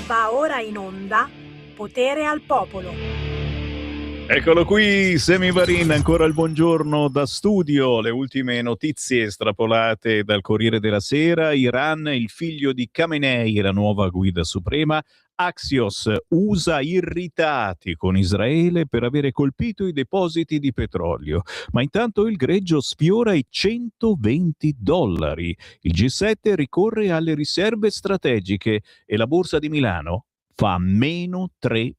Va ora in onda Potere al Popolo. Eccolo qui, Semivarin, ancora il buongiorno da studio. Le ultime notizie estrapolate dal Corriere della Sera. Iran, il figlio di Khamenei, la nuova guida suprema. Axios, USA irritati con Israele per avere colpito i depositi di petrolio. Ma intanto il greggio sfiora i $120. Il G7 ricorre alle riserve strategiche e la borsa di Milano fa meno 3%.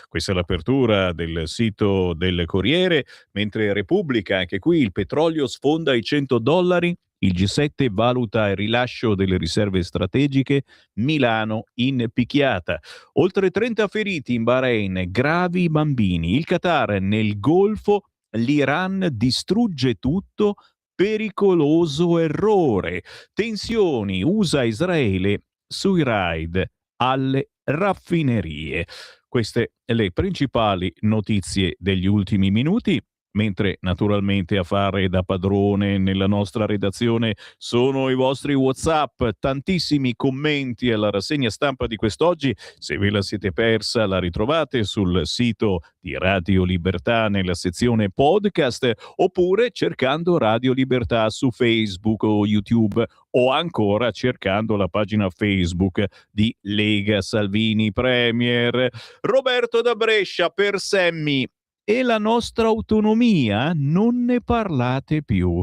Questa è l'apertura del sito del Corriere, mentre Repubblica, anche qui il petrolio sfonda i $100, il G7 valuta il rilascio delle riserve strategiche, Milano in picchiata. Oltre 30 feriti in Bahrain, gravi bambini. Il Qatar nel Golfo, l'Iran distrugge tutto, pericoloso errore. Tensioni USA-Israele sui raid alle raffinerie. Queste le principali notizie degli ultimi minuti, mentre naturalmente a fare da padrone nella nostra redazione sono i vostri WhatsApp, tantissimi commenti alla rassegna stampa di quest'oggi. Se ve la siete persa la ritrovate sul sito di Radio Libertà nella sezione podcast, oppure cercando Radio Libertà su Facebook o YouTube, o ancora cercando la pagina Facebook di Lega Salvini Premier. Roberto da Brescia, per Semmi: e la nostra autonomia non ne parlate più.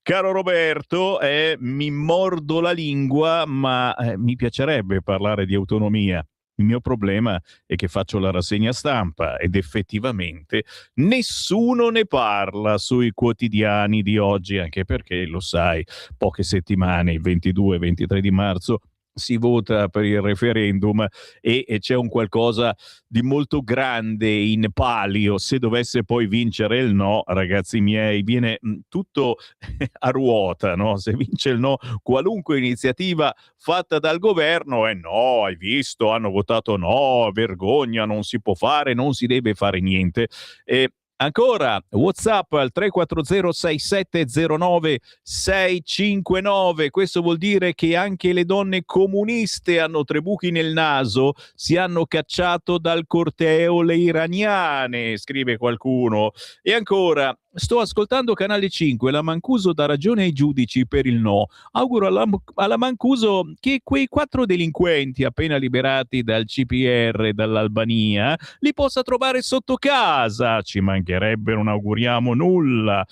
Caro Roberto, mi mordo la lingua, ma mi piacerebbe parlare di autonomia. Il mio problema è che faccio la rassegna stampa ed effettivamente nessuno ne parla sui quotidiani di oggi, anche perché, lo sai, poche settimane, il 22 e 23 di marzo, si vota per il referendum e c'è un qualcosa di molto grande in palio. Se dovesse poi vincere il no, ragazzi miei, viene tutto a ruota, no? Se vince il no, qualunque iniziativa fatta dal governo è no, hai visto, hanno votato no, vergogna, non si può fare, non si deve fare niente. Ancora WhatsApp al 340-6709-659. Questo vuol dire che anche le donne comuniste hanno tre buchi nel naso, si hanno cacciato dal corteo le iraniane, scrive qualcuno. E ancora, sto ascoltando Canale 5, la Mancuso dà ragione ai giudici per il no. Auguro alla Mancuso che quei 4 delinquenti appena liberati dal CPR dall'Albania li possa trovare sotto casa. Ci mancherebbe, non auguriamo nulla.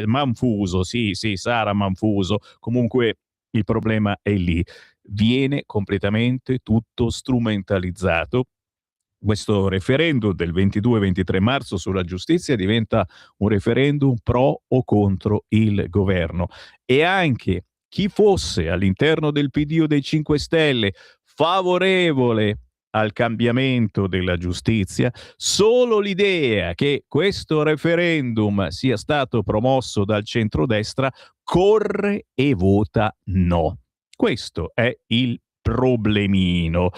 Manfuso, sì, Sara Manfuso. Comunque il problema è lì. Viene completamente tutto strumentalizzato. Questo referendum del 22-23 marzo sulla giustizia diventa un referendum pro o contro il governo, e anche chi fosse all'interno del PD o dei 5 Stelle favorevole al cambiamento della giustizia, solo l'idea che questo referendum sia stato promosso dal centrodestra corre e vota no. Questo è il problemino.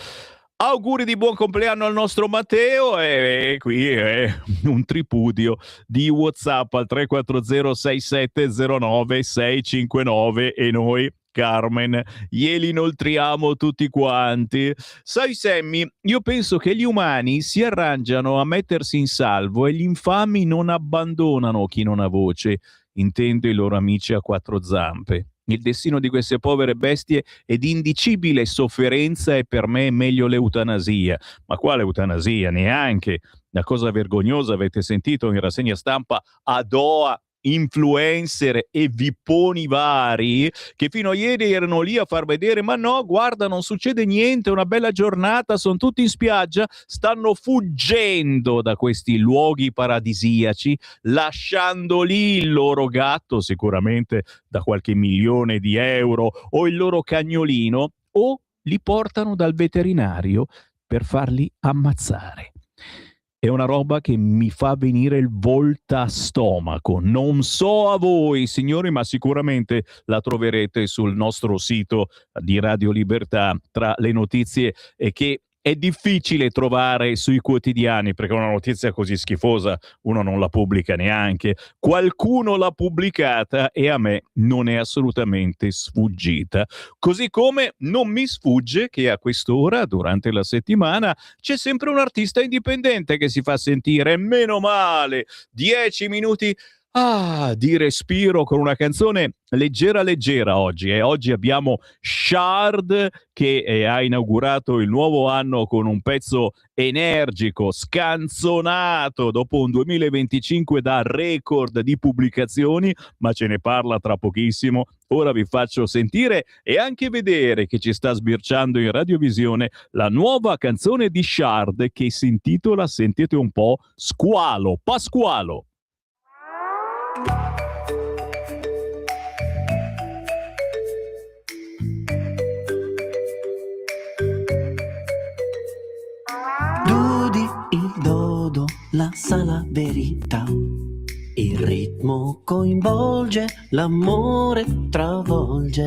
Auguri di buon compleanno al nostro Matteo, e qui è un tripudio di WhatsApp al 340-6709-659 e noi, Carmen, glieli inoltriamo tutti quanti. Sai Sammy, io penso che gli umani si arrangiano a mettersi in salvo e gli infami non abbandonano chi non ha voce, intendo i loro amici a 4 zampe. Il destino di queste povere bestie è di indicibile sofferenza e per me è meglio l'eutanasia. Ma quale eutanasia? Neanche. La cosa vergognosa, avete sentito in rassegna stampa a Doha, influencer e vipponi vari che fino a ieri erano lì a far vedere ma no, guarda, non succede niente, una bella giornata, sono tutti in spiaggia, stanno fuggendo da questi luoghi paradisiaci, lasciando lì il loro gatto, sicuramente da qualche milione di euro, o il loro cagnolino, o li portano dal veterinario per farli ammazzare. È una roba che mi fa venire il volta stomaco. Non so a voi, signori, ma sicuramente la troverete sul nostro sito di Radio Libertà tra le notizie che è difficile trovare sui quotidiani, perché una notizia così schifosa uno non la pubblica neanche. Qualcuno l'ha pubblicata e a me non è assolutamente sfuggita. Così come non mi sfugge che a quest'ora, durante la settimana, c'è sempre un artista indipendente che si fa sentire. Meno male! 10 minuti di respiro con una canzone leggera leggera oggi. Oggi abbiamo Shard che ha inaugurato il nuovo anno con un pezzo energico, scanzonato, dopo un 2025 da record di pubblicazioni, ma ce ne parla tra pochissimo. Ora vi faccio sentire e anche vedere che ci sta sbirciando in radiovisione la nuova canzone di Shard che si intitola, sentite un po', Squalo, Pasqualo. Dudi il dodo, la sa la verità. Il ritmo coinvolge, l'amore travolge.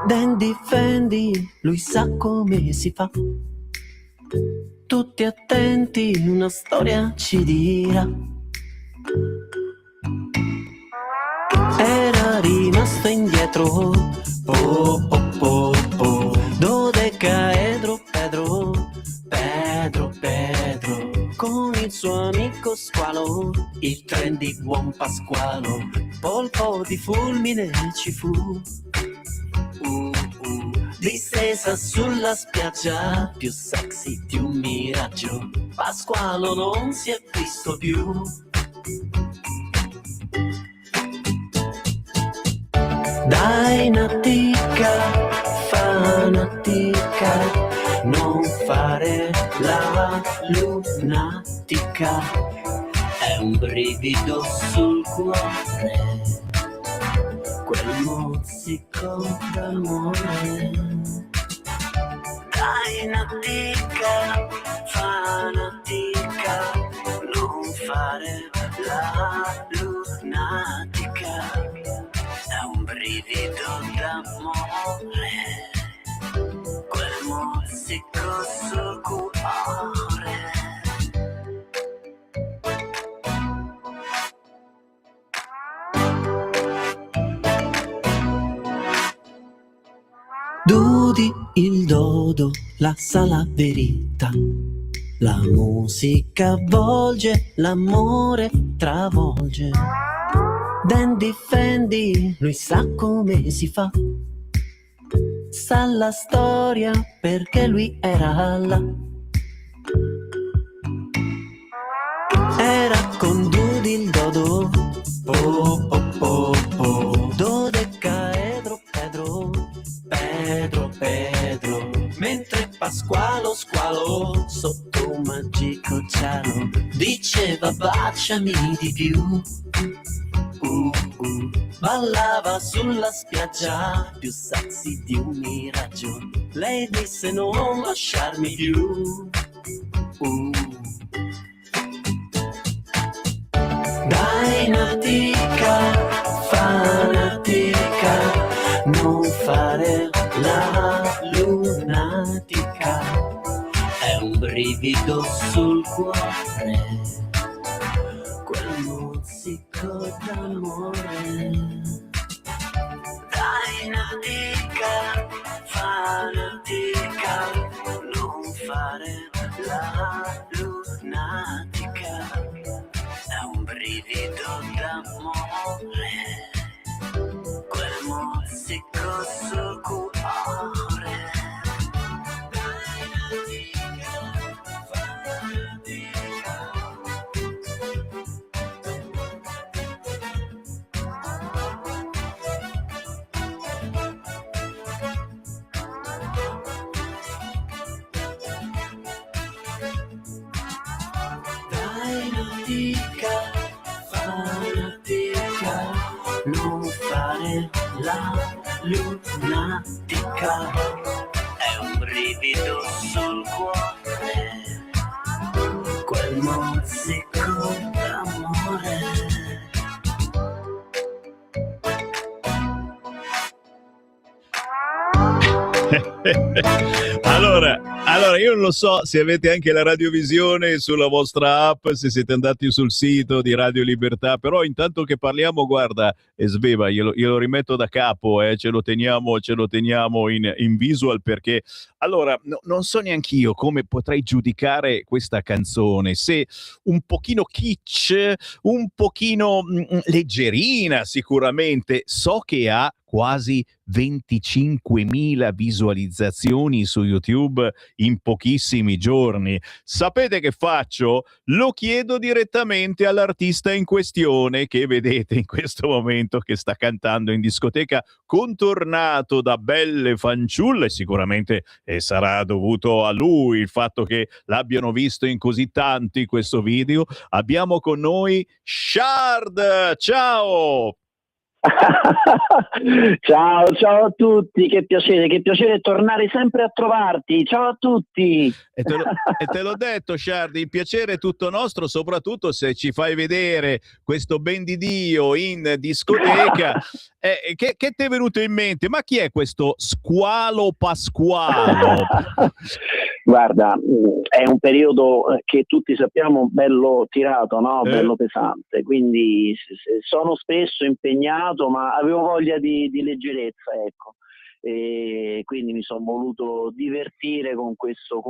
Dandy Fendi, lui sa come si fa. Tutti attenti, una storia ci dirà. Era rimasto indietro, oh oh oh oh. Dodecaedro, Pedro, Pedro, Pedro. Con il suo amico squalo, il tren di buon Pasqualo. Polpo di fulmine ci fu, distesa sulla spiaggia, più sexy di un miraggio. Pasqualo non si è visto più. Dai natica, fanatica, non fare la lunatica, è un brivido sul cuore, quel mozzico d'amore. Dai natica, fanatica, non fare la lunatica, è un brivido d'amore, quel mozzico sul cuore. Dudi il dodo, la sa la verità. La musica avvolge, l'amore travolge. Dandy Fendi, lui sa come si fa. Sa la storia perché lui era là. Era con Dudi il dodo, oh oh oh oh. Dodecaedro, Pedro, Pedro, Pedro. Mentre Pasqualo, squalo, sotto un magico cielo, diceva baciami di più. Ballava sulla spiaggia, più sexy di un miraggio. Lei disse non lasciarmi più. Dai natica, fanatica, non fare la lunatica, è un brivido sul cuore, quel mozzico d'amore. Dai natica, fanatica, non fare la lunatica, è un brivido d'amore, quel mozzico sul cuore. Dai natica, fanatica. Dai natica, fanatica, non fare la lunatica, è un brivido sul cuore, quel mozzico d'amore. Allora, Allora, io non lo so se avete anche la radiovisione sulla vostra app, se siete andati sul sito di Radio Libertà, però intanto che parliamo, guarda, Sveva, glielo rimetto da capo, ce lo teniamo in visual perché, allora, non so neanch'io come potrei giudicare questa canzone, se un pochino kitsch, un pochino leggerina sicuramente, so che ha quasi 25.000 visualizzazioni su YouTube in pochissimi giorni. Sapete che faccio? Lo chiedo direttamente all'artista in questione che vedete in questo momento che sta cantando in discoteca, contornato da belle fanciulle. Sicuramente sarà dovuto a lui il fatto che l'abbiano visto in così tanti questo video. Abbiamo con noi Shard. Ciao! Ciao a tutti, che piacere tornare sempre a trovarti. Ciao a tutti. E te l'ho detto, Shard, il piacere è tutto nostro, soprattutto se ci fai vedere questo ben di Dio in discoteca. Che ti è venuto in mente? Ma chi è questo Squalo Pasqualo? Guarda, è un periodo che tutti sappiamo bello tirato, no? Bello pesante, quindi sono spesso impegnato, ma avevo voglia di leggerezza, ecco. E quindi mi sono voluto divertire con questo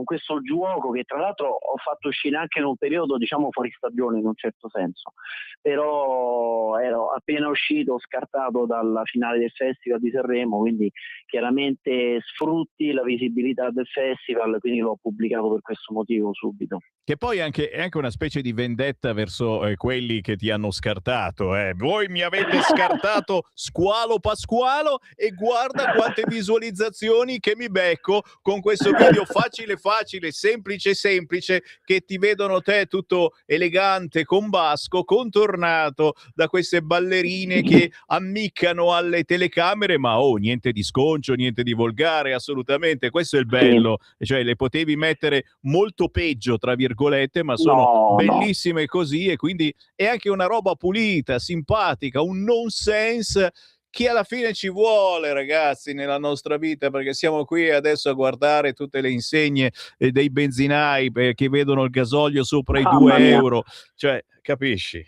gioco che tra l'altro ho fatto uscire anche in un periodo diciamo fuori stagione in un certo senso, però ero appena uscito, scartato dalla finale del Festival di Sanremo, quindi chiaramente sfrutti la visibilità del festival, quindi l'ho pubblicato per questo motivo subito. Che poi è anche una specie di vendetta verso quelli che ti hanno scartato. Voi mi avete scartato Squalo Pasqualo e guarda quante visualizzazioni che mi becco con questo video facile, semplice, che ti vedono te tutto elegante, con basco, contornato da queste ballerine che ammiccano alle telecamere, ma niente di sconcio, niente di volgare, assolutamente. Questo è il bello, cioè le potevi mettere molto peggio, tra virgolette, ma sono bellissime così, e quindi è anche una roba pulita, simpatica, un nonsense che alla fine ci vuole, ragazzi, nella nostra vita, perché siamo qui adesso a guardare tutte le insegne dei benzinai che vedono il gasolio sopra i 2 euro, cioè, capisci?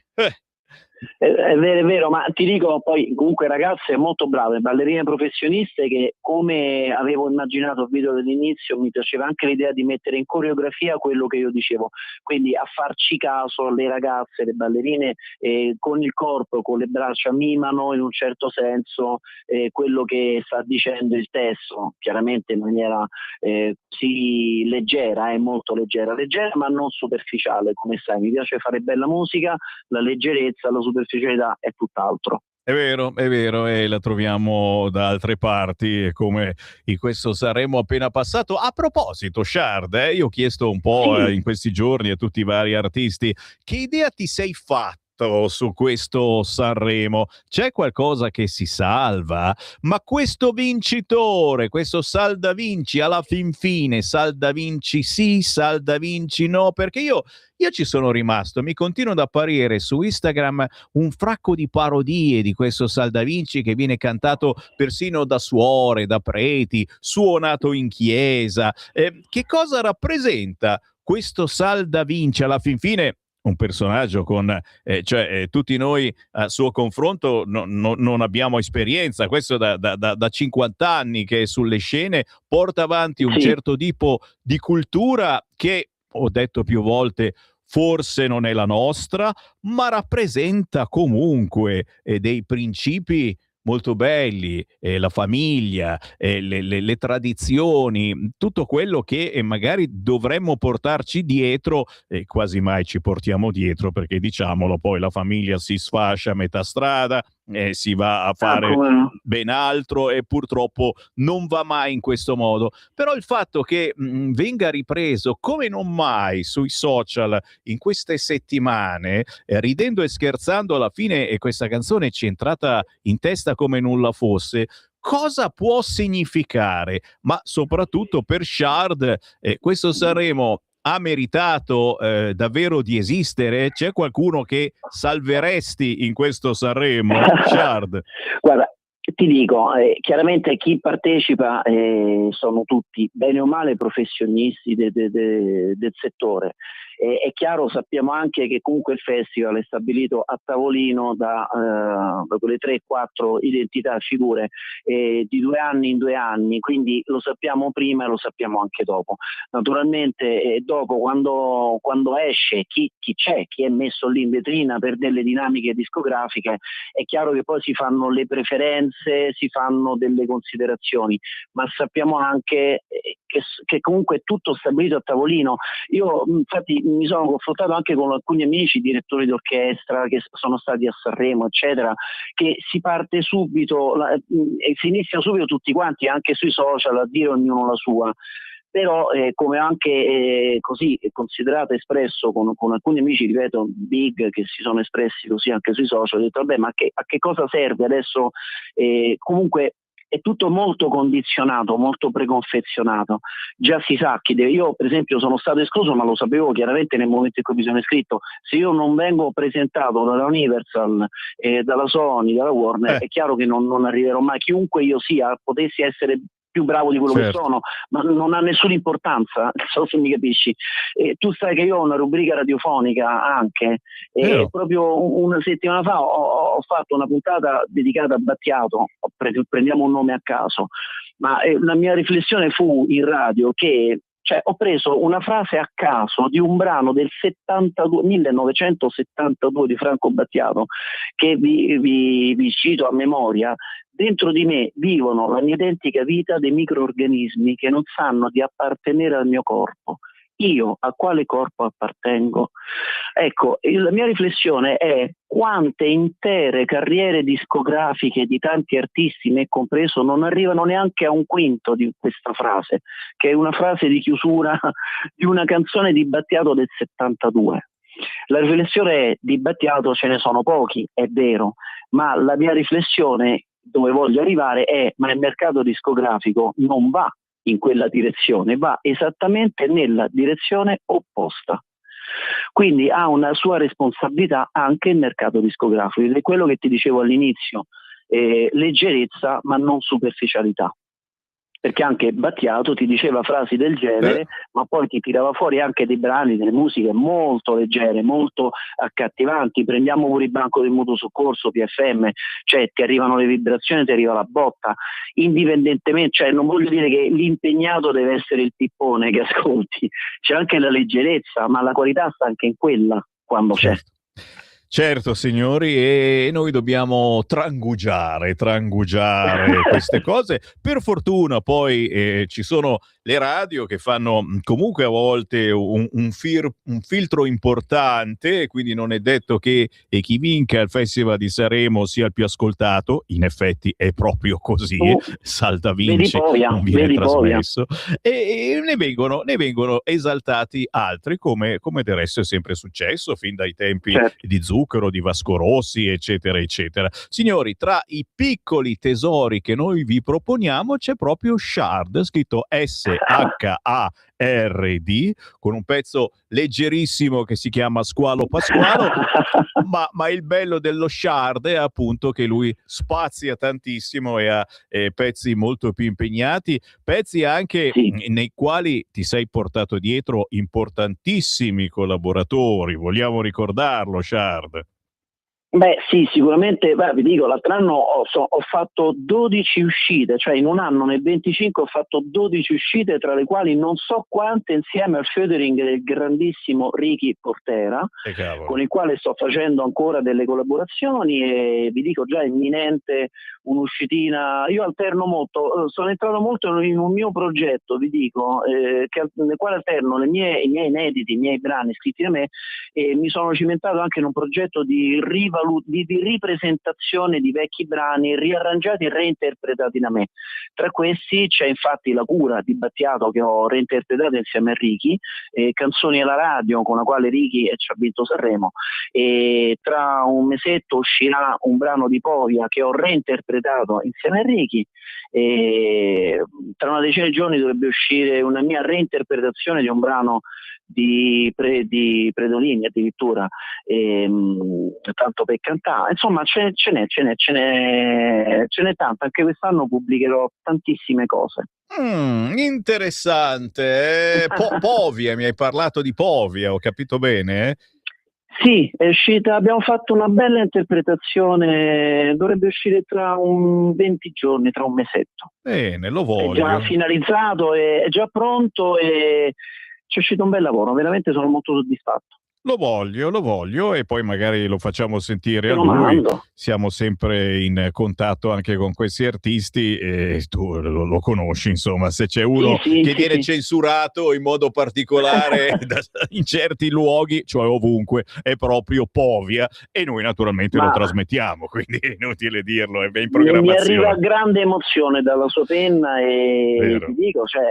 È vero, ma ti dico poi comunque ragazze molto brave, ballerine professioniste che, come avevo immaginato il video dell'inizio, mi piaceva anche l'idea di mettere in coreografia quello che io dicevo, quindi a farci caso le ragazze, le ballerine con il corpo, con le braccia mimano in un certo senso quello che sta dicendo il testo, chiaramente in maniera sì leggera, molto leggera ma non superficiale, come sai, mi piace fare bella musica, la leggerezza, la superficialità è tutt'altro. È vero, e la troviamo da altre parti, come in questo Sanremo appena passato. A proposito, Shard, io ho chiesto un po' in questi giorni a tutti i vari artisti, che idea ti sei fatto su questo Sanremo? C'è qualcosa che si salva? Ma questo vincitore, questo Saldavinci, alla fin fine, Saldavinci sì, Saldavinci no, perché io ci sono rimasto, mi continuano ad apparire su Instagram un fracco di parodie di questo Saldavinci che viene cantato persino da suore, da preti, suonato in chiesa. Che cosa rappresenta questo Saldavinci alla fin fine? Un personaggio con tutti noi a suo confronto non abbiamo esperienza, questo da 50 anni che è sulle scene, porta avanti un certo tipo di cultura che, ho detto più volte, forse non è la nostra, ma rappresenta comunque dei principi molto belli, la famiglia, le tradizioni, tutto quello che magari dovremmo portarci dietro, e quasi mai ci portiamo dietro, perché diciamolo, poi la famiglia si sfascia a metà strada, si va a fare ben altro e purtroppo non va mai in questo modo. Però il fatto che venga ripreso come non mai sui social in queste settimane, ridendo e scherzando, alla fine questa canzone ci è entrata in testa come nulla fosse. Cosa può significare? Ma soprattutto per Shard, questo Sanremo ha meritato davvero di esistere? C'è qualcuno che salveresti in questo Sanremo, Shard? Guarda, Ti dico, chiaramente chi partecipa sono tutti bene o male professionisti del settore. È chiaro, sappiamo anche che comunque il festival è stabilito a tavolino da quelle 3-4 identità, figure di 2 anni in 2 anni, quindi lo sappiamo prima e lo sappiamo anche dopo. Naturalmente dopo, quando esce chi c'è, chi è messo lì in vetrina per delle dinamiche discografiche, è chiaro che poi si fanno le preferenze, si fanno delle considerazioni, ma sappiamo anche che comunque è tutto stabilito a tavolino. Io infatti mi sono confrontato anche con alcuni amici direttori d'orchestra che sono stati a Sanremo, eccetera, che si parte subito e si inizia subito tutti quanti, anche sui social, a dire ognuno la sua. Però come anche così considerato, espresso con alcuni amici, ripeto, big, che si sono espressi così anche sui social, ho detto vabbè, ma a che cosa serve adesso? Comunque è tutto molto condizionato, molto preconfezionato, già si sa chi deve. Io per esempio sono stato escluso, ma lo sapevo chiaramente nel momento in cui mi sono iscritto. Se io non vengo presentato dalla Universal, dalla Sony, dalla Warner, è chiaro che non arriverò mai, chiunque io sia, potessi essere più bravo di quello che sono, ma non ha nessuna importanza, non so se mi capisci. Tu sai che io ho una rubrica radiofonica anche, proprio una settimana fa ho fatto una puntata dedicata a Battiato, prendiamo un nome a caso, ma la mia riflessione fu in radio che ho preso una frase a caso di un brano del 1972 di Franco Battiato, che vi cito a memoria. Dentro di me vivono la mia identica vita dei microrganismi che non sanno di appartenere al mio corpo. Io a quale corpo appartengo? Ecco, la mia riflessione è quante intere carriere discografiche di tanti artisti, me compreso, non arrivano neanche a un quinto di questa frase, che è una frase di chiusura di una canzone di Battiato del 72. La riflessione è: di Battiato ce ne sono pochi, è vero, ma la mia riflessione, dove voglio arrivare, è: ma il mercato discografico non va in quella direzione, va esattamente nella direzione opposta. Quindi ha una sua responsabilità anche il mercato discografico, ed è quello che ti dicevo all'inizio, leggerezza ma non superficialità. Perché anche Battiato ti diceva frasi del genere, ma poi ti tirava fuori anche dei brani, delle musiche molto leggere, molto accattivanti. Prendiamo pure il banco del mutuo soccorso, PFM, cioè ti arrivano le vibrazioni, ti arriva la botta, indipendentemente, cioè non voglio dire che l'impegnato deve essere il pippone che ascolti, c'è anche la leggerezza, ma la qualità sta anche in quella, quando c'è. Certo, signori, e noi dobbiamo trangugiare queste cose. Per fortuna poi ci sono le radio che fanno comunque a volte un filtro importante, quindi non è detto che chi vinca il Festival di Sanremo sia il più ascoltato. In effetti è proprio così, salta vince, non viene trasmesso, e ne vengono esaltati altri, come del resto è sempre successo fin dai tempi di Zucchero, di Vasco Rossi, eccetera eccetera. Signori, tra i piccoli tesori che noi vi proponiamo c'è proprio Shard, scritto SHARD, con un pezzo leggerissimo che si chiama Squalo Pasqualo, ma il bello dello Shard è appunto che lui spazia tantissimo e ha pezzi molto più impegnati, pezzi anche nei quali ti sei portato dietro importantissimi collaboratori. Vogliamo ricordarlo, Shard? Beh sì, sicuramente, vi dico, l'altro anno ho fatto 12 uscite, cioè in un anno, nel 25 ho fatto 12 uscite, tra le quali non so quante insieme al featuring del grandissimo Ricky Portera, con il quale sto facendo ancora delle collaborazioni, e vi dico già imminente un'uscitina. Io alterno molto, sono entrato molto in un mio progetto, vi dico, nel quale alterno i miei inediti, i miei brani scritti da me, e mi sono cimentato anche in un progetto di ripresentazione di vecchi brani riarrangiati e reinterpretati da me. Tra questi c'è infatti La cura di Battiato, che ho reinterpretato insieme a Ricky, Canzoni alla radio, con la quale Ricky ci ha vinto Sanremo, e tra un mesetto uscirà un brano di Povia che ho reinterpretato insieme a Ricky, e tra una decina di giorni dovrebbe uscire una mia reinterpretazione di un brano di Predolini addirittura, tanto per cantare, insomma ce n'è tanto, anche quest'anno pubblicherò tantissime cose. Interessante. Povia, mi hai parlato di Povia, ho capito bene? Sì, è uscita, abbiamo fatto una bella interpretazione, dovrebbe uscire tra 20 giorni, tra un mesetto. Bene, lo È già voglio. finalizzato, è già pronto e c'è uscito un bel lavoro, veramente sono molto soddisfatto. Lo voglio e poi magari lo facciamo sentire Te a lo lui. mando. Siamo sempre in contatto anche con questi artisti e tu lo conosci, insomma, se c'è uno che viene censurato in modo particolare in certi luoghi, cioè ovunque, è proprio Povia e noi naturalmente lo trasmettiamo, quindi è inutile dirlo, è in programmazione. Mi arriva grande emozione dalla sua penna e ti dico, cioè,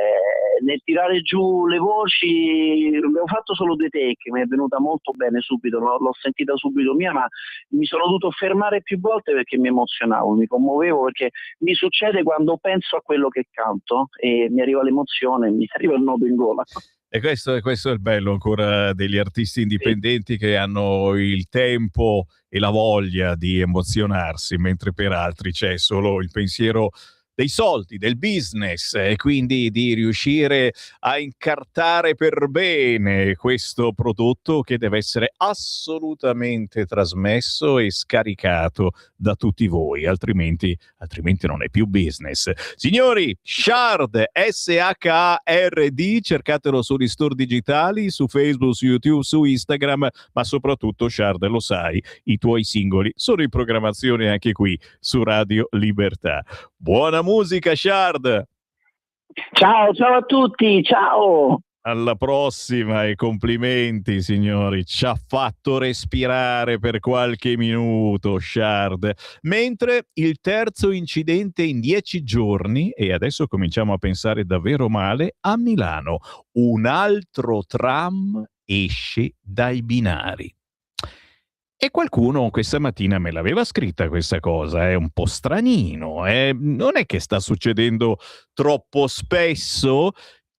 nel tirare giù le voci abbiamo fatto solo 2 take, mi è venuta molto bene subito, l'ho sentita subito mia, ma mi sono dovuto fermare più volte perché mi emozionavo, mi commuovevo, perché mi succede quando penso a quello che canto e mi arriva l'emozione, mi arriva il nodo in gola. E questo è il bello ancora degli artisti indipendenti, che hanno il tempo e la voglia di emozionarsi, mentre per altri c'è solo il pensiero dei soldi, del business, e quindi di riuscire a incartare per bene questo prodotto che deve essere assolutamente trasmesso e scaricato da tutti voi, altrimenti non è più business. Signori, Shard, S-H-A-R-D, cercatelo sugli store digitali, su Facebook, su YouTube, su Instagram, ma soprattutto, Shard, lo sai, i tuoi singoli sono in programmazione anche qui su Radio Libertà. Buona musica, Shard! Ciao a tutti, ciao! Alla prossima e complimenti, signori, ci ha fatto respirare per qualche minuto, Shard. Mentre il terzo incidente in 10 giorni, e adesso cominciamo a pensare davvero male, a Milano. Un altro tram esce dai binari. E qualcuno questa mattina me l'aveva scritta questa cosa, è un po' stranino, non è che sta succedendo troppo spesso?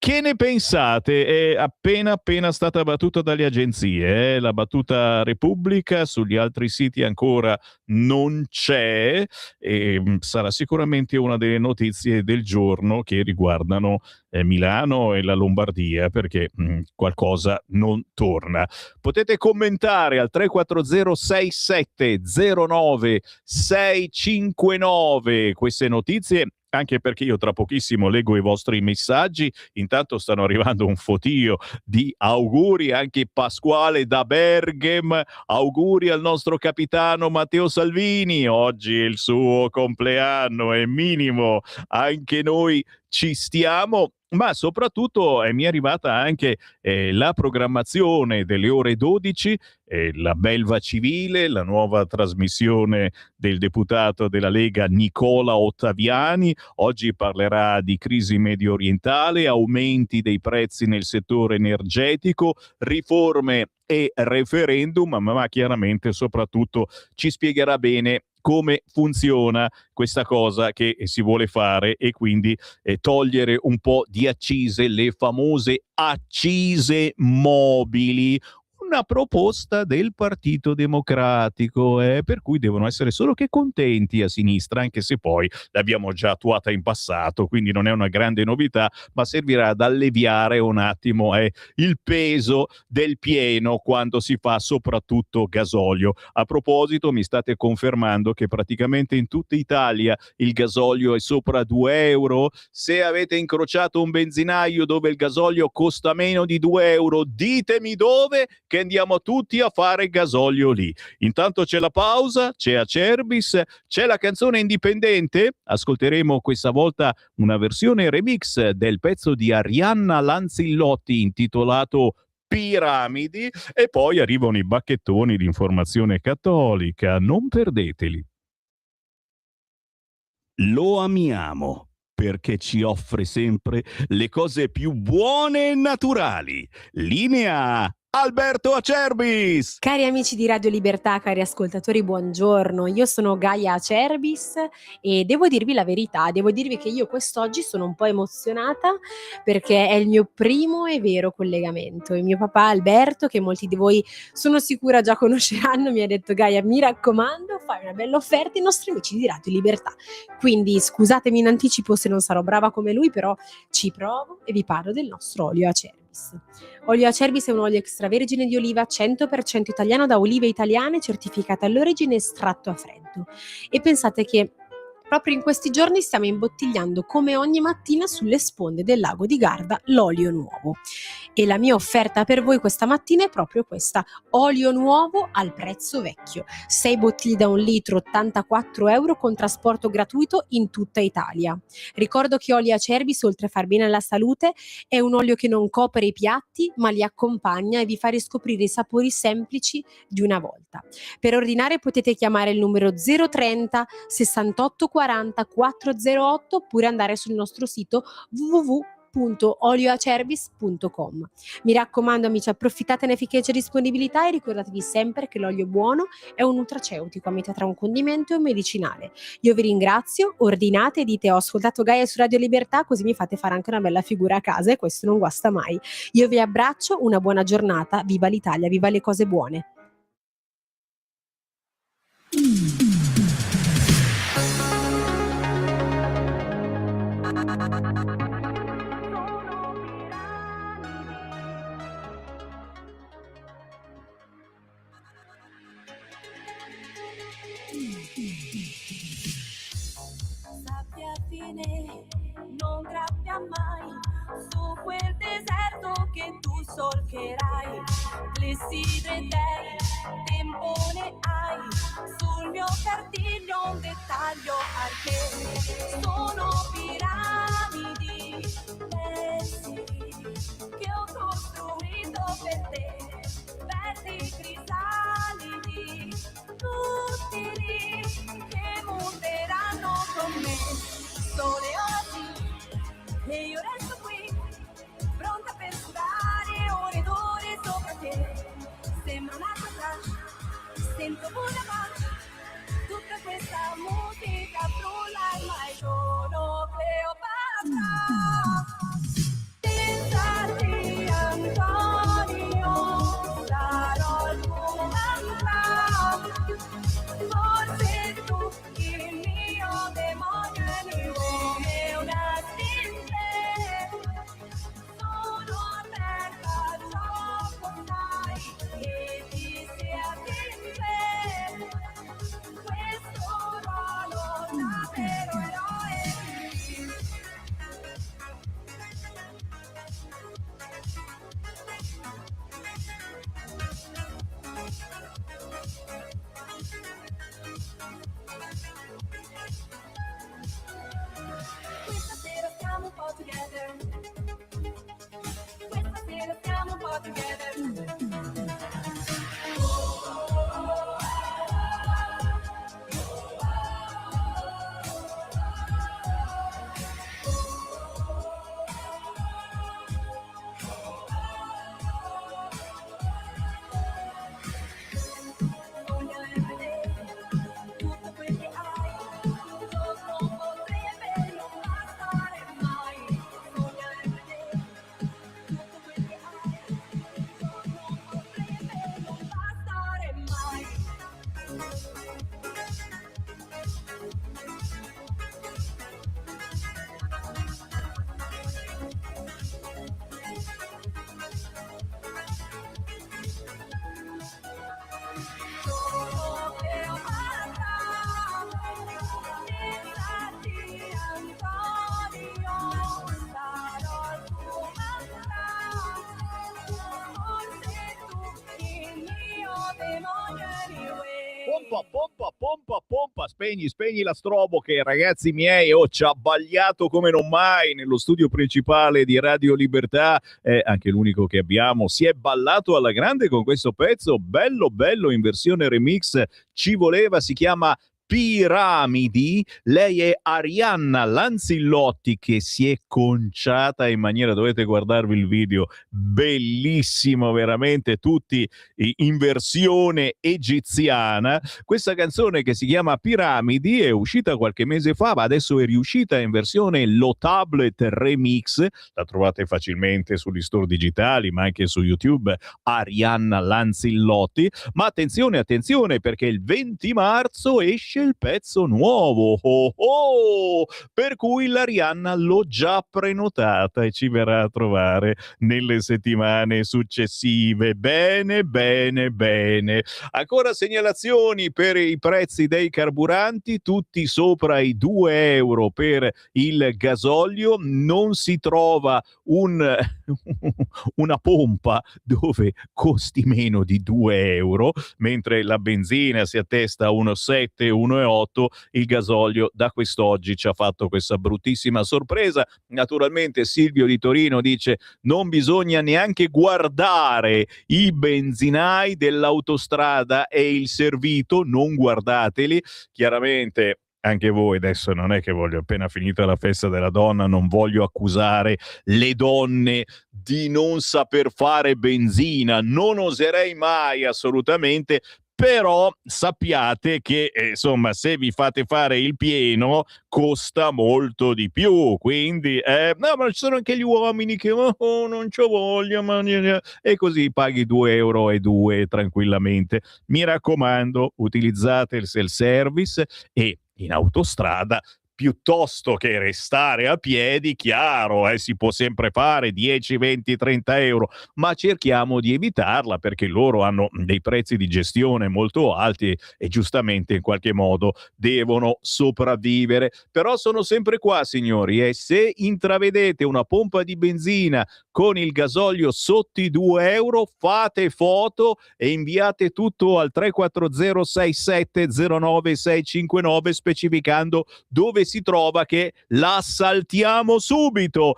Che ne pensate? È appena stata battuta dalle agenzie, la battuta Repubblica, sugli altri siti ancora non c'è, e sarà sicuramente una delle notizie del giorno che riguardano Milano e la Lombardia, perché qualcosa non torna. Potete commentare al 340 67 09 659 queste notizie, anche perché io tra pochissimo leggo i vostri messaggi. Intanto stanno arrivando un fotio di auguri, anche Pasquale da Berghem, auguri al nostro capitano Matteo Salvini, oggi è il suo compleanno, è minimo, anche noi ci stiamo. Ma soprattutto mi è arrivata anche la programmazione delle ore 12, la Belva Civile, la nuova trasmissione del deputato della Lega Nicola Ottaviani. Oggi parlerà di crisi medio orientale, aumenti dei prezzi nel settore energetico, riforme e referendum, ma chiaramente soprattutto ci spiegherà bene come funziona questa cosa che si vuole fare, e quindi togliere un po' di accise, le famose accise mobili. Una proposta del Partito Democratico, per cui devono essere solo che contenti a sinistra, anche se poi l'abbiamo già attuata in passato, quindi non è una grande novità, ma servirà ad alleviare un attimo il peso del pieno quando si fa soprattutto gasolio. A proposito, mi state confermando che praticamente in tutta Italia il gasolio è sopra 2 euro. Se avete incrociato un benzinaio dove il gasolio costa meno di 2 euro, ditemi dove, che andiamo tutti a fare gasolio lì. Intanto c'è la pausa, c'è Acerbis, c'è la canzone indipendente. Ascolteremo questa volta una versione remix del pezzo di Arianna Lanzillotti intitolato Piramidi, e poi arrivano i bacchettoni di Informazione Cattolica, non perdeteli. Lo amiamo perché ci offre sempre le cose più buone e naturali. Linea Alberto Acerbis. Cari amici di Radio Libertà, cari ascoltatori, buongiorno. Io sono Gaia Acerbis e devo dirvi la verità, devo dirvi che io quest'oggi sono un po' emozionata perché è il mio primo e vero collegamento. Il mio papà Alberto, che molti di voi sono sicura già conosceranno, mi ha detto: Gaia, mi raccomando, fai una bella offerta ai nostri amici di Radio Libertà. Quindi scusatemi in anticipo se non sarò brava come lui, però ci provo e vi parlo del nostro olio Acerbis. Olio Acerbis è un olio extravergine di oliva 100% italiano da olive italiane, certificate all'origine, estratto a freddo. E pensate che proprio in questi giorni stiamo imbottigliando come ogni mattina sulle sponde del lago di Garda l'olio nuovo. E la mia offerta per voi questa mattina è proprio questa: olio nuovo al prezzo vecchio. 6 bottiglie da 1 litro, 84 euro con trasporto gratuito in tutta Italia. Ricordo che olio Acerbis, oltre a far bene alla salute, è un olio che non copre i piatti ma li accompagna e vi fa riscoprire i sapori semplici di una volta. Per ordinare potete chiamare il numero 030 68 40 408 oppure andare sul nostro sito www.olioacerbis.com. Mi raccomando amici, approfittatene finché c'è disponibilità e ricordatevi sempre che l'olio buono è un nutraceutico a metà tra un condimento e un medicinale. Io vi ringrazio, ordinate e dite: ho ascoltato Gaia su Radio Libertà, così mi fate fare anche una bella figura a casa e questo non guasta mai. Io vi abbraccio, una buona giornata, viva l'Italia, viva le cose buone. Sappia fine, non grappia mai su quel deserto che tu solcherai. Clessidre dei, tempone hai, sul mio cartiglio un dettaglio arché. Sono piramidi, pezzi che ho costruito per te, verdi crisalidi, tutti lì che monteranno con me. Sole oggi e io resto qui, pronta per sudare ore ed ore sopra te. Sembra una cottage, sento una pace, tutta questa musica frulla ormai sono Cleopatra. Pensati Antonio, sarò il tuo mantra, forse tu il mio demonio come una stinte. Sono aperta troppo sai che ti sia sempre questo ruolo da vero eroe. Questa sera stiamo un po' together. Questa sera stiamo un po' together. Tutto quel che hai, non potrebbe non bastare mai. Sogna everyday, tutto quel che hai, non potrebbe non bastare mai. Sono Cleopatra, pensati Antonio, sarò il tuo mantra, forse tu il mio demonio anyway. Pompa, spegni la strobo che, ragazzi miei, ci ha abbagliato come non mai nello studio principale di Radio Libertà, anche l'unico che abbiamo, si è ballato alla grande con questo pezzo, bello in versione remix, ci voleva, si chiama piramidi. Lei è Arianna Lanzillotti, che si è conciata in maniera, dovete guardarvi il video, bellissimo veramente, tutti in versione egiziana. Questa canzone, che si chiama Piramidi, è uscita qualche mese fa, ma adesso è riuscita in versione Low Tablet Remix. La trovate facilmente sugli store digitali, ma anche su YouTube, Arianna Lanzillotti. Ma attenzione, perché il 20 marzo esce il pezzo nuovo, per cui l'Arianna l'ho già prenotata e ci verrà a trovare nelle settimane successive. Bene. Ancora segnalazioni per i prezzi dei carburanti, tutti sopra i 2 euro per il gasolio. Non si trova una pompa dove costi meno di 2 euro, mentre la benzina si attesta a 1,7, 1,8. Il gasolio da quest'oggi ci ha fatto questa bruttissima sorpresa. Naturalmente Silvio di Torino dice: non bisogna neanche guardare i benzinai dell'autostrada e il servito, non guardateli. Chiaramente anche voi, adesso non è che voglio, appena finita la festa della donna, non voglio accusare le donne di non saper fare benzina, non oserei mai assolutamente, però sappiate che insomma, se vi fate fare il pieno costa molto di più, quindi no, ma ci sono anche gli uomini che non c'ho voglia, e così paghi 2,2 euro tranquillamente. Mi raccomando, utilizzate il self-service, e in autostrada, piuttosto che restare a piedi, chiaro, si può sempre fare 10, 20, 30 euro, ma cerchiamo di evitarla, perché loro hanno dei prezzi di gestione molto alti e giustamente in qualche modo devono sopravvivere. Però sono sempre qua, signori, e se intravedete una pompa di benzina con il gasolio sotto i 2 euro, fate foto e inviate tutto al 340 67 09 659 specificando dove si trova, che la assaltiamo subito.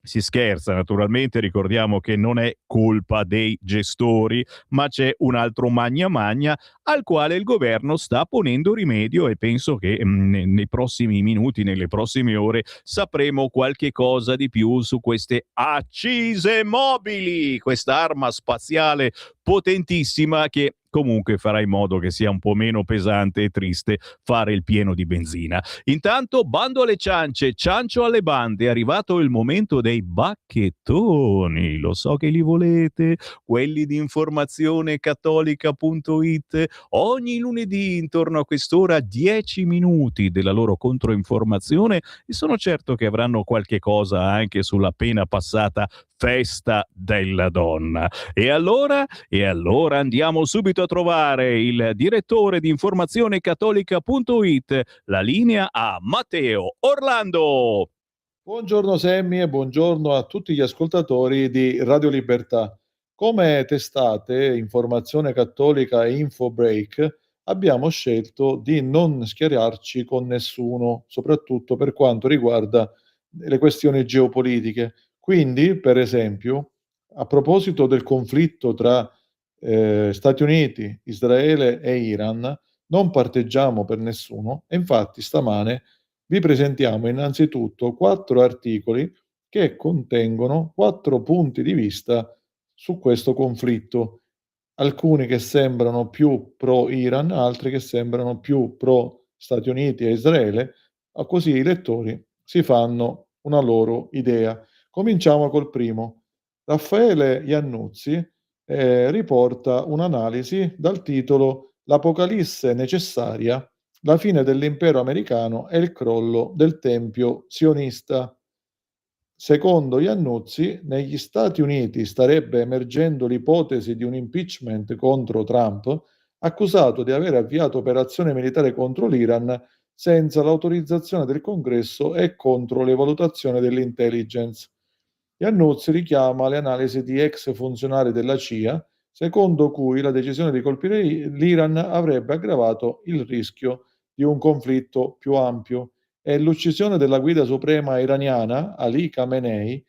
Si scherza, naturalmente, ricordiamo che non è colpa dei gestori, ma c'è un altro magna magna al quale il governo sta ponendo rimedio, e penso che nei prossimi minuti, nelle prossime ore, sapremo qualche cosa di più su queste accise mobili, questa arma spaziale potentissima che comunque farà in modo che sia un po' meno pesante e triste fare il pieno di benzina. Intanto, bando alle ciance, ciancio alle bande, è arrivato il momento dei bacchettoni. Lo so che li volete, quelli di informazionecattolica.it. Ogni lunedì intorno a quest'ora 10 minuti della loro controinformazione, e sono certo che avranno qualche cosa anche sulla appena passata festa della donna. E allora andiamo subito a trovare il direttore di informazionecattolica.it. La linea a Matteo Orlando. Buongiorno Semmi e buongiorno a tutti gli ascoltatori di Radio Libertà. Come testate Informazione Cattolica e InfoBreak abbiamo scelto di non schierarci con nessuno, soprattutto per quanto riguarda le questioni geopolitiche. Quindi, per esempio, a proposito del conflitto tra Stati Uniti, Israele e Iran, non parteggiamo per nessuno, e infatti stamane vi presentiamo innanzitutto 4 articoli che contengono 4 punti di vista su questo conflitto, alcuni che sembrano più pro-Iran, altri che sembrano più pro-Stati Uniti e Israele, così i lettori si fanno una loro idea. Cominciamo col primo. Raffaele Iannuzzi riporta un'analisi dal titolo "L'Apocalisse necessaria, la fine dell'impero americano e il crollo del tempio sionista". Secondo Iannuzzi, negli Stati Uniti starebbe emergendo l'ipotesi di un impeachment contro Trump, accusato di aver avviato operazione militare contro l'Iran senza l'autorizzazione del Congresso e contro le valutazioni dell'intelligence. Iannuzzi richiama le analisi di ex funzionari della CIA, secondo cui la decisione di colpire l'Iran avrebbe aggravato il rischio di un conflitto più ampio, e l'uccisione della guida suprema iraniana, Ali Khamenei,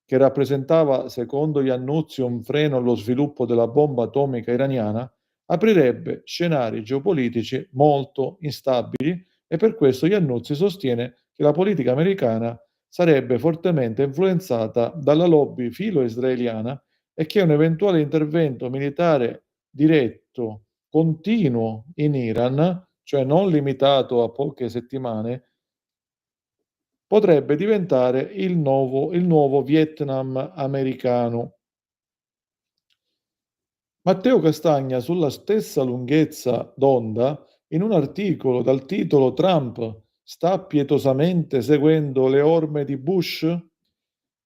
che rappresentava, secondo Iannuzzi, un freno allo sviluppo della bomba atomica iraniana, aprirebbe scenari geopolitici molto instabili e per questo Iannuzzi sostiene che la politica americana sarebbe fortemente influenzata dalla lobby filo-israeliana e che un eventuale intervento militare diretto, continuo in Iran, cioè non limitato a poche settimane, potrebbe diventare il nuovo Vietnam americano. Matteo Castagna, sulla stessa lunghezza d'onda, in un articolo dal titolo "Trump sta pietosamente seguendo le orme di Bush",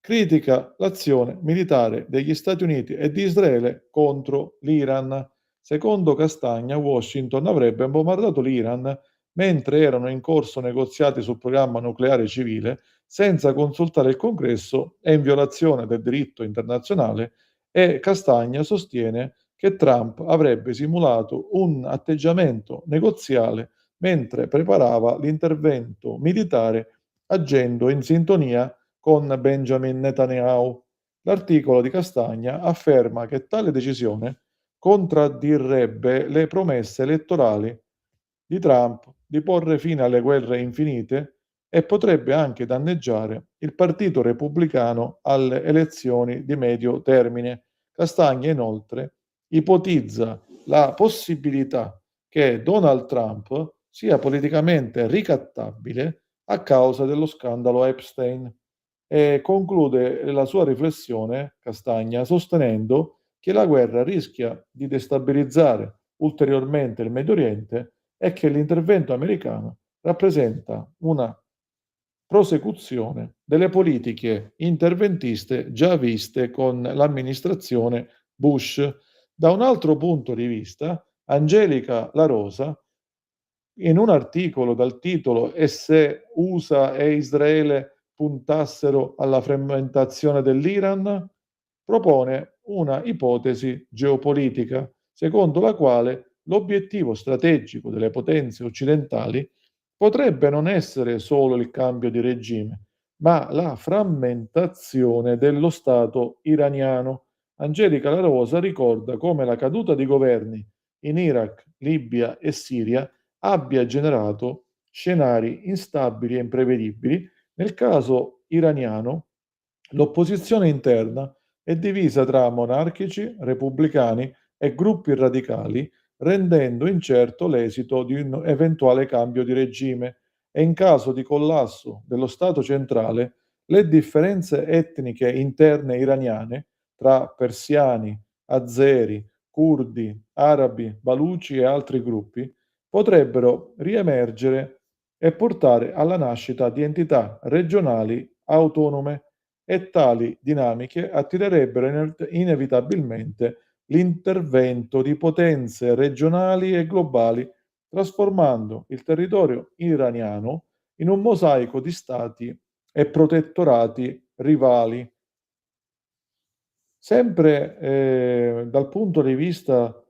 critica l'azione militare degli Stati Uniti e di Israele contro l'Iran. Secondo Castagna, Washington avrebbe bombardato l'Iran mentre erano in corso negoziati sul programma nucleare civile, senza consultare il Congresso e in violazione del diritto internazionale, e Castagna sostiene che Trump avrebbe simulato un atteggiamento negoziale mentre preparava l'intervento militare, agendo in sintonia con Benjamin Netanyahu. L'articolo di Castagna afferma che tale decisione contraddirebbe le promesse elettorali di Trump di porre fine alle guerre infinite e potrebbe anche danneggiare il Partito Repubblicano alle elezioni di medio termine. Castagna inoltre ipotizza la possibilità che Donald Trump sia politicamente ricattabile a causa dello scandalo Epstein e conclude la sua riflessione, Castagna, sostenendo che la guerra rischia di destabilizzare ulteriormente il Medio Oriente e che l'intervento americano rappresenta una prosecuzione delle politiche interventiste già viste con l'amministrazione Bush. Da un altro punto di vista, Angelica La Rosa, in un articolo dal titolo "E se USA e Israele puntassero alla frammentazione dell'Iran?", propone una ipotesi geopolitica, secondo la quale l'obiettivo strategico delle potenze occidentali potrebbe non essere solo il cambio di regime, ma la frammentazione dello Stato iraniano. Angelica La Rosa ricorda come la caduta di governi in Iraq, Libia e Siria abbia generato scenari instabili e imprevedibili. Nel caso iraniano, l'opposizione interna è divisa tra monarchici, repubblicani e gruppi radicali, rendendo incerto l'esito di un eventuale cambio di regime e in caso di collasso dello Stato centrale, le differenze etniche interne iraniane tra persiani, azeri, curdi, arabi, baluci e altri gruppi potrebbero riemergere e portare alla nascita di entità regionali autonome e tali dinamiche attirerebbero inevitabilmente l'intervento di potenze regionali e globali, trasformando il territorio iraniano in un mosaico di stati e protettorati rivali. Sempre dal punto di vista,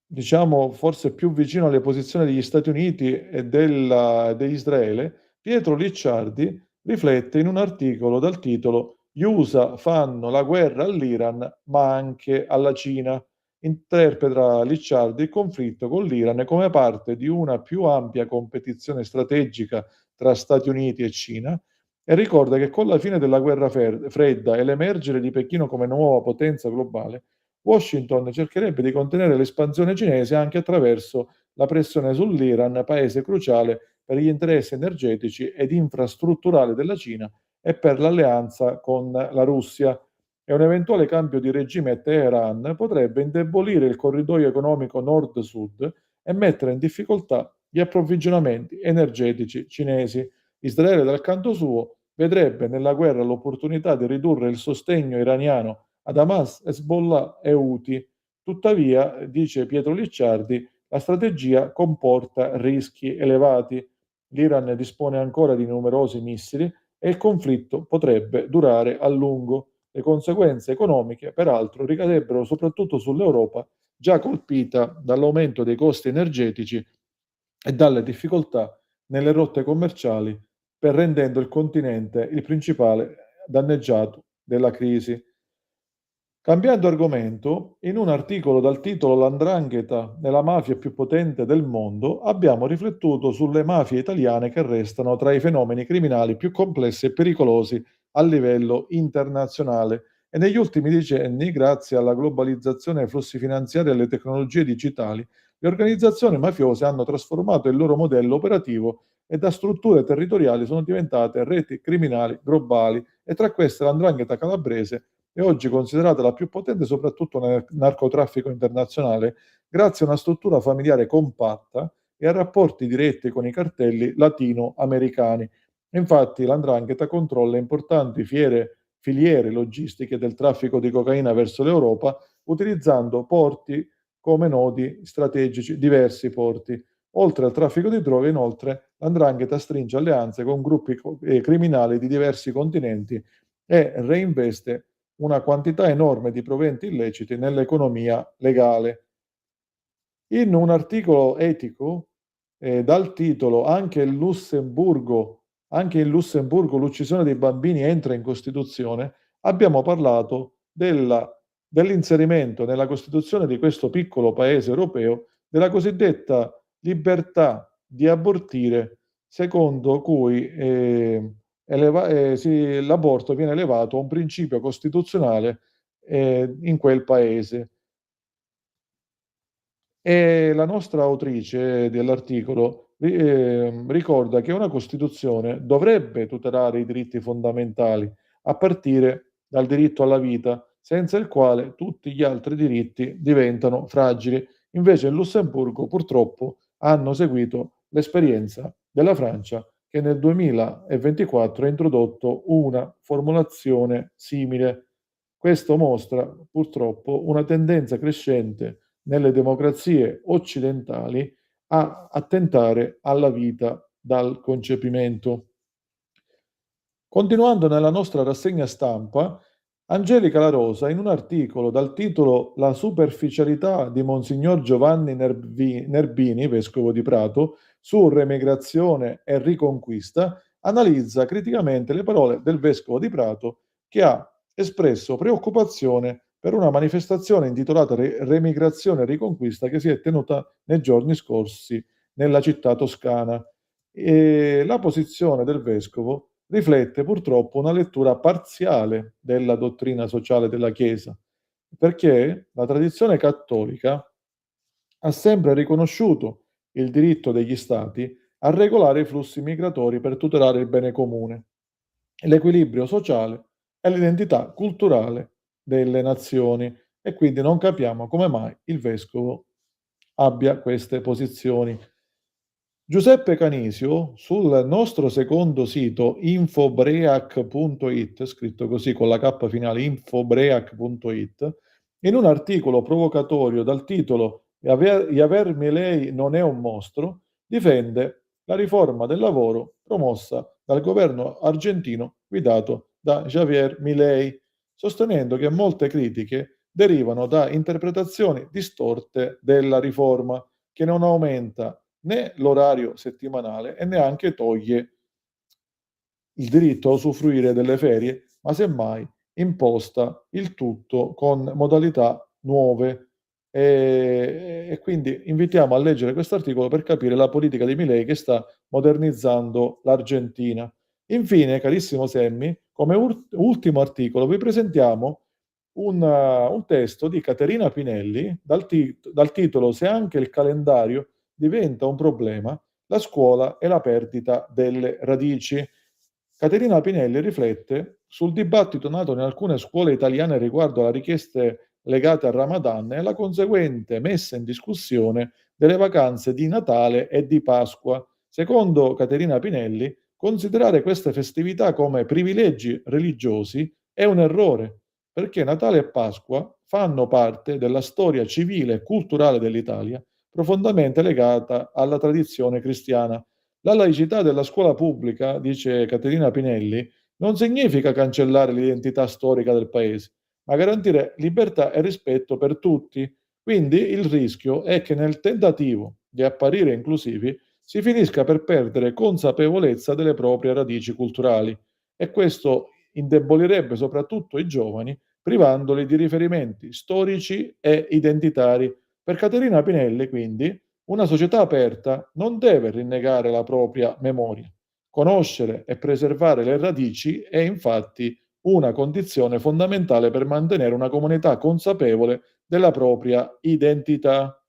diciamo, forse più vicino alle posizioni degli Stati Uniti e di Israele, Pietro Licciardi riflette in un articolo dal titolo "Gli USA fanno la guerra all'Iran, ma anche alla Cina". Interpreta Licciardi il conflitto con l'Iran come parte di una più ampia competizione strategica tra Stati Uniti e Cina e ricorda che con la fine della guerra fredda e l'emergere di Pechino come nuova potenza globale, Washington cercherebbe di contenere l'espansione cinese anche attraverso la pressione sull'Iran, paese cruciale per gli interessi energetici ed infrastrutturali della Cina e per l'alleanza con la Russia. E un eventuale cambio di regime a Teheran potrebbe indebolire il corridoio economico nord-sud e mettere in difficoltà gli approvvigionamenti energetici cinesi. Israele, dal canto suo, vedrebbe nella guerra l'opportunità di ridurre il sostegno iraniano ad Hamas, Hezbollah e Houthi. Tuttavia, dice Pietro Licciardi, la strategia comporta rischi elevati. L'Iran dispone ancora di numerosi missili e il conflitto potrebbe durare a lungo. Le conseguenze economiche, peraltro, ricadrebbero soprattutto sull'Europa, già colpita dall'aumento dei costi energetici e dalle difficoltà nelle rotte commerciali, rendendo il continente il principale danneggiato della crisi. Cambiando argomento, in un articolo dal titolo "L'andrangheta è la mafia più potente del mondo", abbiamo riflettuto sulle mafie italiane che restano tra i fenomeni criminali più complessi e pericolosi a livello internazionale. E negli ultimi decenni, grazie alla globalizzazione ai flussi finanziari e alle tecnologie digitali, le organizzazioni mafiose hanno trasformato il loro modello operativo e da strutture territoriali sono diventate reti criminali globali, e tra queste l'andrangheta calabrese è oggi considerata la più potente soprattutto nel narcotraffico internazionale, grazie a una struttura familiare compatta e a rapporti diretti con i cartelli latinoamericani. Infatti l'andrangheta controlla importanti filiere logistiche del traffico di cocaina verso l'Europa, utilizzando porti come nodi strategici, diversi porti. Oltre al traffico di droga, inoltre, l'andrangheta stringe alleanze con gruppi criminali di diversi continenti e reinveste una quantità enorme di proventi illeciti nell'economia legale. In un articolo etico dal titolo "Anche in Lussemburgo l'uccisione dei bambini entra in Costituzione", abbiamo parlato dell'inserimento nella Costituzione di questo piccolo paese europeo della cosiddetta libertà di abortire, secondo cui l'aborto viene elevato a un principio costituzionale in quel paese. E la nostra autrice dell'articolo ricorda che una Costituzione dovrebbe tutelare i diritti fondamentali, a partire dal diritto alla vita, senza il quale tutti gli altri diritti diventano fragili. Invece in Lussemburgo purtroppo hanno seguito l'esperienza della Francia, che nel 2024 ha introdotto una formulazione simile. Questo mostra purtroppo una tendenza crescente nelle democrazie occidentali a attentare alla vita dal concepimento. Continuando nella nostra rassegna stampa, Angelica La Rosa, in un articolo dal titolo "La superficialità di Monsignor Giovanni Nerbini, vescovo di Prato, su remigrazione e riconquista", analizza criticamente le parole del vescovo di Prato, che ha espresso preoccupazione per una manifestazione intitolata Remigrazione e Riconquista, che si è tenuta nei giorni scorsi nella città toscana. E la posizione del vescovo riflette purtroppo una lettura parziale della dottrina sociale della Chiesa, perché la tradizione cattolica ha sempre riconosciuto il diritto degli Stati a regolare i flussi migratori per tutelare il bene comune, l'equilibrio sociale e l'identità culturale delle nazioni, e quindi non capiamo come mai il vescovo abbia queste posizioni. Giuseppe Canisio, sul nostro secondo sito infobreac.it, scritto così con la K finale, infobreac.it, in un articolo provocatorio dal titolo Javier Milei non è un mostro, difende la riforma del lavoro promossa dal governo argentino guidato da Javier Milei, sostenendo che molte critiche derivano da interpretazioni distorte della riforma, che non aumenta né l'orario settimanale e neanche toglie il diritto a usufruire delle ferie, ma semmai imposta il tutto con modalità nuove. E quindi invitiamo a leggere questo articolo per capire la politica di Milei che sta modernizzando l'Argentina. Infine, carissimo Semmi, come ultimo articolo vi presentiamo un testo di Caterina Pinelli dal titolo "Se anche il calendario diventa un problema, la scuola è la perdita delle radici". Caterina Pinelli riflette sul dibattito nato in alcune scuole italiane riguardo alle richieste legate al Ramadan e alla conseguente messa in discussione delle vacanze di Natale e di Pasqua. Secondo Caterina Pinelli, considerare queste festività come privilegi religiosi è un errore, perché Natale e Pasqua fanno parte della storia civile e culturale dell'Italia, profondamente legata alla tradizione cristiana. La laicità della scuola pubblica, dice Caterina Pinelli, non significa cancellare l'identità storica del paese, ma garantire libertà e rispetto per tutti. Quindi il rischio è che nel tentativo di apparire inclusivi si finisca per perdere consapevolezza delle proprie radici culturali, e questo indebolirebbe soprattutto i giovani privandoli di riferimenti storici e identitari. Per Caterina Pinelli, quindi, una società aperta non deve rinnegare la propria memoria. Conoscere e preservare le radici è infatti una condizione fondamentale per mantenere una comunità consapevole della propria identità.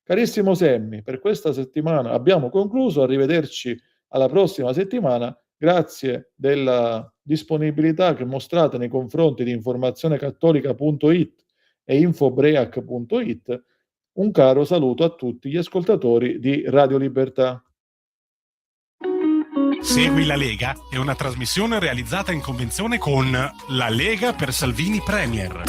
Carissimo Semmi, per questa settimana abbiamo concluso, arrivederci alla prossima settimana. Grazie della disponibilità che mostrate nei confronti di informazionecattolica.it e infobreac.it. Un caro saluto a tutti gli ascoltatori di Radio Libertà. Segui la Lega è una trasmissione realizzata in convenzione con La Lega per Salvini Premier.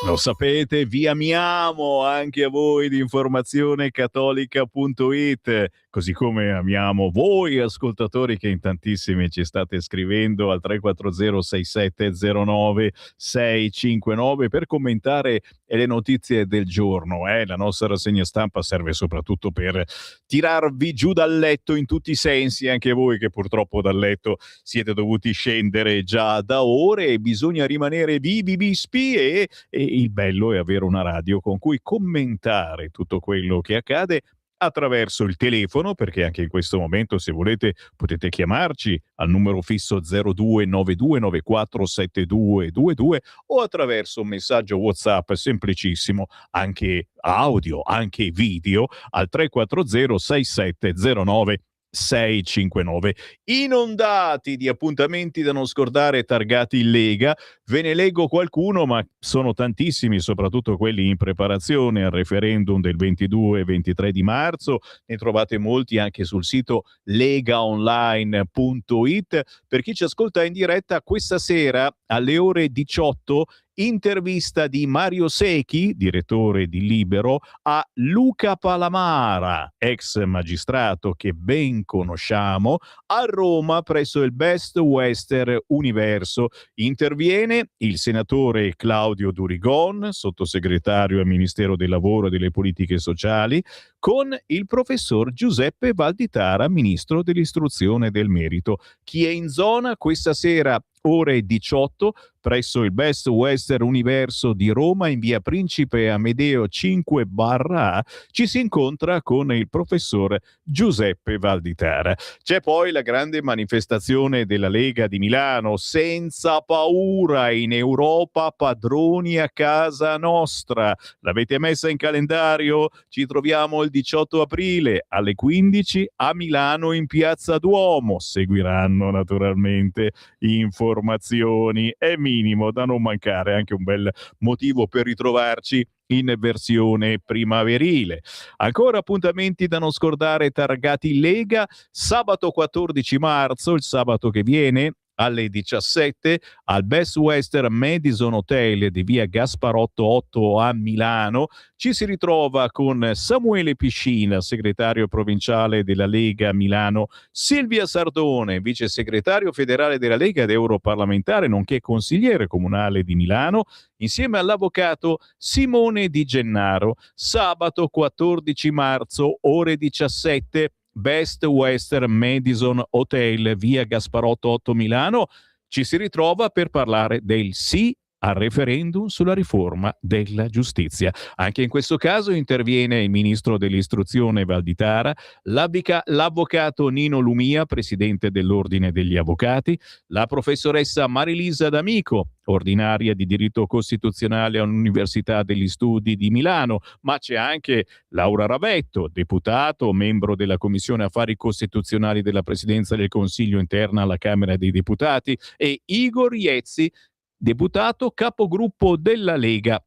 Lo sapete, vi amiamo anche a voi di informazionecattolica.it, così come amiamo voi ascoltatori che in tantissimi ci state scrivendo al 340-6709-659 per commentare le notizie del giorno. La nostra rassegna stampa serve soprattutto per tirarvi giù dal letto in tutti i sensi, anche voi che purtroppo dal letto siete dovuti scendere già da ore e bisogna rimanere vivi vispi e il bello è avere una radio con cui commentare tutto quello che accade attraverso il telefono, perché anche in questo momento, se volete, potete chiamarci al numero fisso 0292947222 o attraverso un messaggio WhatsApp semplicissimo, anche audio, anche video, al 340 6709 659. Inondati di appuntamenti da non scordare targati in Lega. Ve ne leggo qualcuno, ma sono tantissimi, soprattutto quelli in preparazione al referendum del 22 e 23 di marzo. Ne trovate molti anche sul sito legaonline.it. Per chi ci ascolta in diretta, questa sera alle ore 18 intervista di Mario Secchi, direttore di Libero, a Luca Palamara, ex magistrato che ben conosciamo, a Roma presso il Best Western Universo. Interviene il senatore Claudio Durigon, sottosegretario al Ministero del Lavoro e delle Politiche Sociali, con il professor Giuseppe Valditara, ministro dell'Istruzione e del Merito. Chi è in zona questa sera ore 18 presso il Best Western Universo di Roma in via Principe Amedeo 5/A ci si incontra con il professor Giuseppe Valditara. C'è poi la grande manifestazione della Lega di Milano, senza paura, in Europa padroni a casa nostra. L'avete messa in calendario? Ci troviamo il 18 aprile alle 15 a Milano in Piazza Duomo. Seguiranno naturalmente informazioni e minimo da non mancare, anche un bel motivo per ritrovarci in versione primaverile. Ancora appuntamenti da non scordare targati in Lega, sabato 14 marzo, il sabato che viene, alle 17 al Best Western Madison Hotel di via Gasparotto 8 a Milano. Ci si ritrova con Samuele Piscina, segretario provinciale della Lega Milano, Silvia Sardone, vice segretario federale della Lega ed europarlamentare, nonché consigliere comunale di Milano, insieme all'avvocato Simone Di Gennaro. Sabato 14 marzo, ore 17, Best Western Madison Hotel, via Gasparotto 8 Milano. Ci si ritrova per parlare del sì al referendum sulla riforma della giustizia. Anche in questo caso interviene il ministro dell'istruzione Valditara, l'avvocato Nino Lumia, presidente dell'Ordine degli Avvocati, la professoressa Marilisa D'Amico, ordinaria di diritto costituzionale all'Università degli Studi di Milano, ma c'è anche Laura Ravetto, deputato, membro della Commissione Affari Costituzionali della Presidenza del Consiglio interna alla Camera dei Deputati, e Igor Iezzi, deputato capogruppo della Lega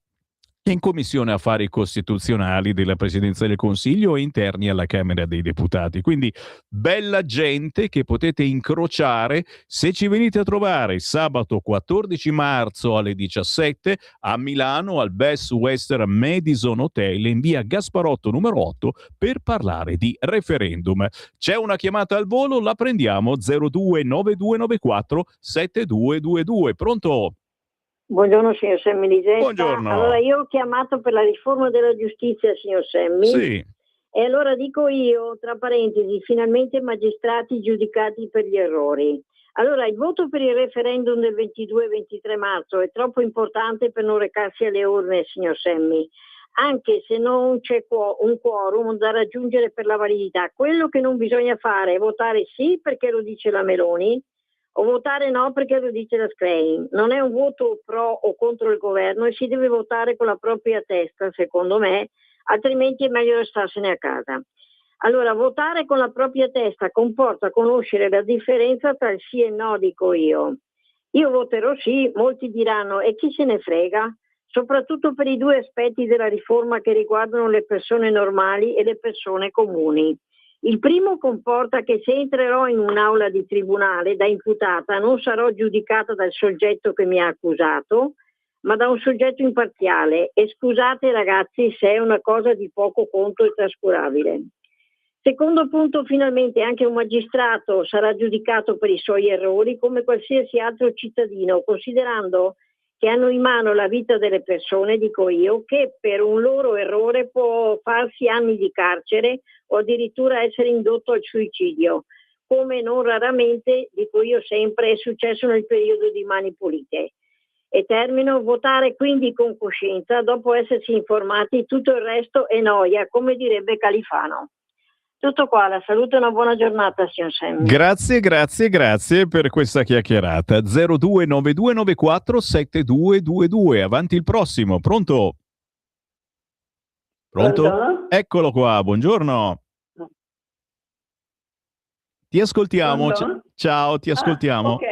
in Commissione Affari Costituzionali della Presidenza del Consiglio e interni alla Camera dei Deputati. Quindi bella gente che potete incrociare se ci venite a trovare sabato 14 marzo alle 17 a Milano al Best Western Madison Hotel in via Gasparotto numero 8 per parlare di referendum. C'è una chiamata al volo, la prendiamo. 029294 7222. Pronto? Buongiorno signor Semmi di Gesta. Buongiorno. Allora io ho chiamato per la riforma della giustizia, signor Semmi. Sì. E allora dico io, tra parentesi, finalmente magistrati giudicati per gli errori. Allora, il voto per il referendum del 22 e 23 marzo è troppo importante per non recarsi alle urne, signor Semmi, anche se non c'è un quorum da raggiungere per la validità. Quello che non bisogna fare è votare sì perché lo dice la Meloni o votare no perché lo dice la Schlein. Non è un voto pro o contro il governo e si deve votare con la propria testa, secondo me, altrimenti è meglio restarsene a casa. Allora, votare con la propria testa comporta conoscere la differenza tra il sì e il no, dico io. Io voterò sì, molti diranno, e chi se ne frega? Soprattutto per i due aspetti della riforma che riguardano le persone normali e le persone comuni. Il primo comporta che se entrerò in un'aula di tribunale da imputata non sarò giudicata dal soggetto che mi ha accusato, ma da un soggetto imparziale. E scusate ragazzi se è una cosa di poco conto e trascurabile. Secondo punto, finalmente anche un magistrato sarà giudicato per i suoi errori come qualsiasi altro cittadino, considerando che hanno in mano la vita delle persone, dico io, che per un loro errore può farsi anni di carcere o addirittura essere indotto al suicidio, come non raramente, dico io sempre, è successo nel periodo di Mani Pulite. E termino, votare quindi con coscienza, dopo essersi informati, tutto il resto è noia, come direbbe Califano. Tutto qua, la salute e una buona giornata, signor Semmi. Grazie per questa chiacchierata. 0292947222. Avanti il prossimo. Pronto? Pronto? Eccolo qua, buongiorno. Ti ascoltiamo. Pronto? Ciao, ti ascoltiamo. Ok,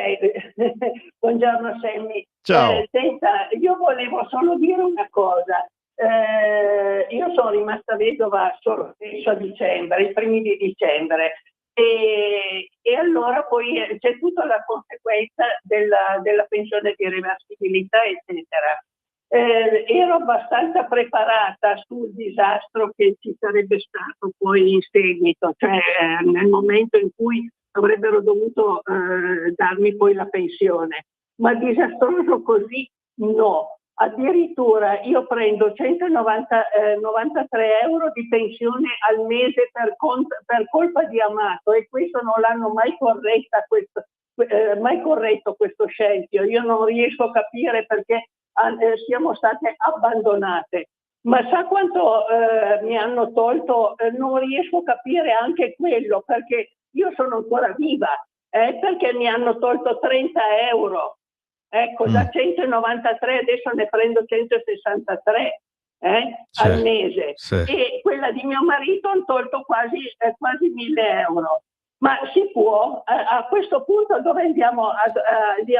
buongiorno Semmi. Ciao. Senta, io volevo solo dire una cosa. Io sono rimasta vedova solo adesso a dicembre, i primi di dicembre, e allora poi c'è tutta la conseguenza della pensione di reversibilità, eccetera. Ero abbastanza preparata sul disastro che ci sarebbe stato poi in seguito, cioè nel momento in cui avrebbero dovuto darmi poi la pensione, ma disastroso così no. Addirittura io prendo 193 euro di pensione al mese per colpa di Amato, e questo non l'hanno mai corretto questo scempio. Io non riesco a capire perché siamo state abbandonate. Ma sa quanto mi hanno tolto? Non riesco a capire anche quello, perché io sono ancora viva, perché mi hanno tolto 30 euro. Ecco, da 193 adesso ne prendo 163 al mese. Sì. E quella di mio marito hanno tolto quasi 1.000 euro. Ma si può? A questo punto dove andiamo a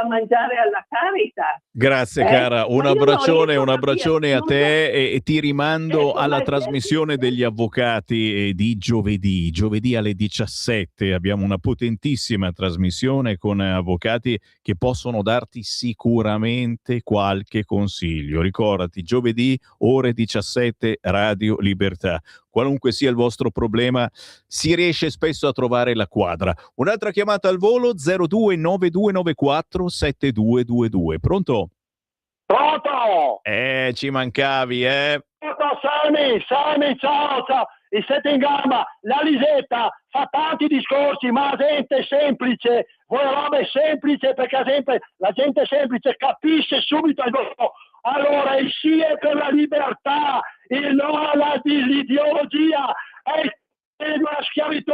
mangiare alla Caritas? Grazie cara, un Ma io non abbraccione riesco a capire, a te e ti rimando alla ma trasmissione degli avvocati di giovedì alle 17. Abbiamo una potentissima trasmissione con avvocati che possono darti sicuramente qualche consiglio. Ricordati, giovedì ore 17, Radio Libertà. Qualunque sia il vostro problema, si riesce spesso a trovare la quadra. Un'altra chiamata al volo, 0292947222. Pronto? Pronto? Ci mancavi, Pronto, Sami, ciao. Il siete in gamba, la Lisetta fa tanti discorsi, ma la gente è semplice, vuole robe semplice, perché sempre la gente semplice capisce subito il vostro. Allora il sì è per la libertà, il no all'ideologia, è la schiavitù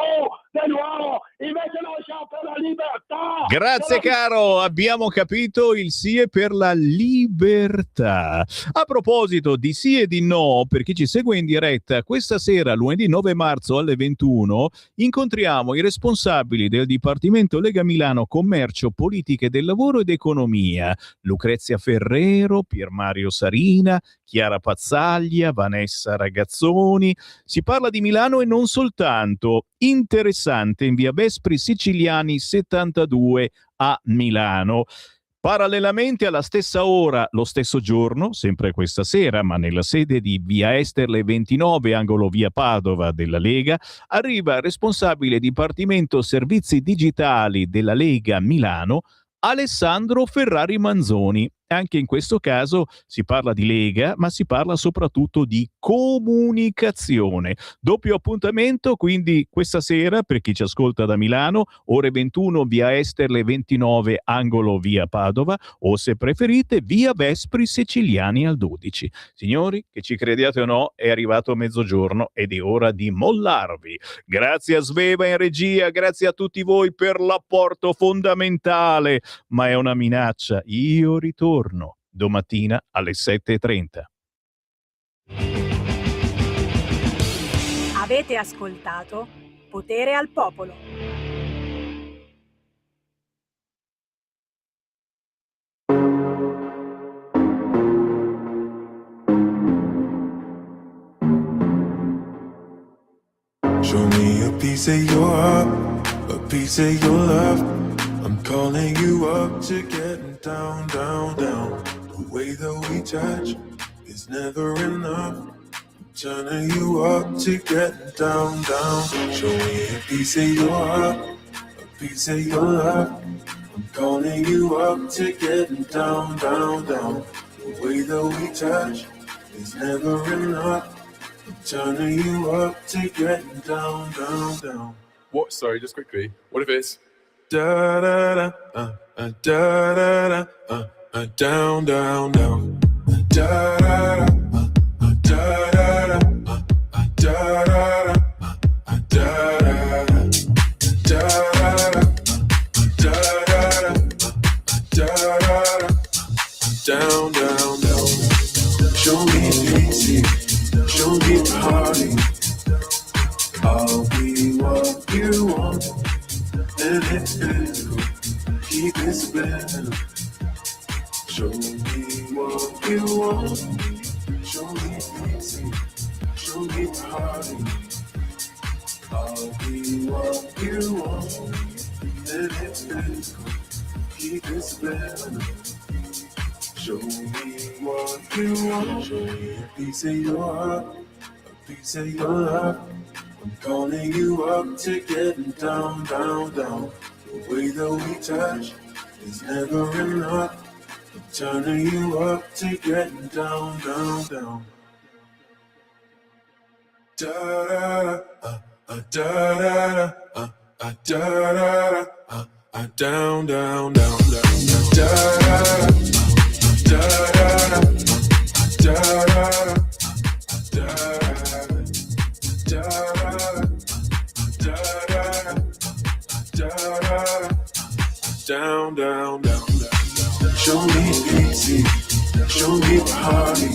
dell'uomo, invece noi siamo per la libertà. Grazie caro, abbiamo capito, il sì è per la libertà. A proposito di sì e di no, per chi ci segue in diretta, questa sera, lunedì 9 marzo alle 21, incontriamo i responsabili del Dipartimento Lega Milano Commercio, Politiche del Lavoro ed Economia, Lucrezia Ferrero, Pier Mario Sarina, Chiara Pazzaglia, Vanessa Ragazzoni. Si parla di Milano e non soltanto. Interessante in via Vespri Siciliani 72 a Milano. Parallelamente alla stessa ora, lo stesso giorno, sempre questa sera, ma nella sede di via Esterle 29, angolo via Padova della Lega, arriva il responsabile Dipartimento Servizi Digitali della Lega Milano, Alessandro Ferrari Manzoni. Anche in questo caso si parla di Lega, ma si parla soprattutto di comunicazione. Doppio appuntamento quindi questa sera per chi ci ascolta da Milano, ore 21 via Esterle 29 angolo via Padova, o se preferite via Vespri Siciliani al 12. Signori, che ci crediate o no, è arrivato mezzogiorno ed è ora di mollarvi. Grazie a Sveva in regia, grazie a tutti voi per l'apporto fondamentale, ma è una minaccia. Io ritorno domattina alle 7:30. Avete ascoltato Potere al Popolo. Show me a piece of your heart, a piece of your love. I'm calling you up to getting down, down, down. The way that we touch is never enough. I'm turning you up to getting down, down. Show me a piece of your heart, a piece of your love. I'm calling you up to getting down, down, down. The way that we touch is never enough. I'm turning you up to getting down, down, down. What? Sorry, just quickly. What if it's Da da da, da da da, down, down, down. Da da da, da da da, da da da, da da da, da da da, down, down, down. Show me pity, show me party. I'll be what you want. And it's physical, keep it subliminal. Show me what you want. Show me easy, show me party. I'll be what you want. And it's physical, keep it subliminal. Show me what you want. Show me a piece of your heart, a piece of your love. I'm calling you up to getting down, down, down. The way that we touch is never enough. I'm turning you up to getting down, down, down. Da da da, da da da, da da da, down, down, down, down, da da da, da da da, da da da. Down, down, down, down. Show me easy, show me party.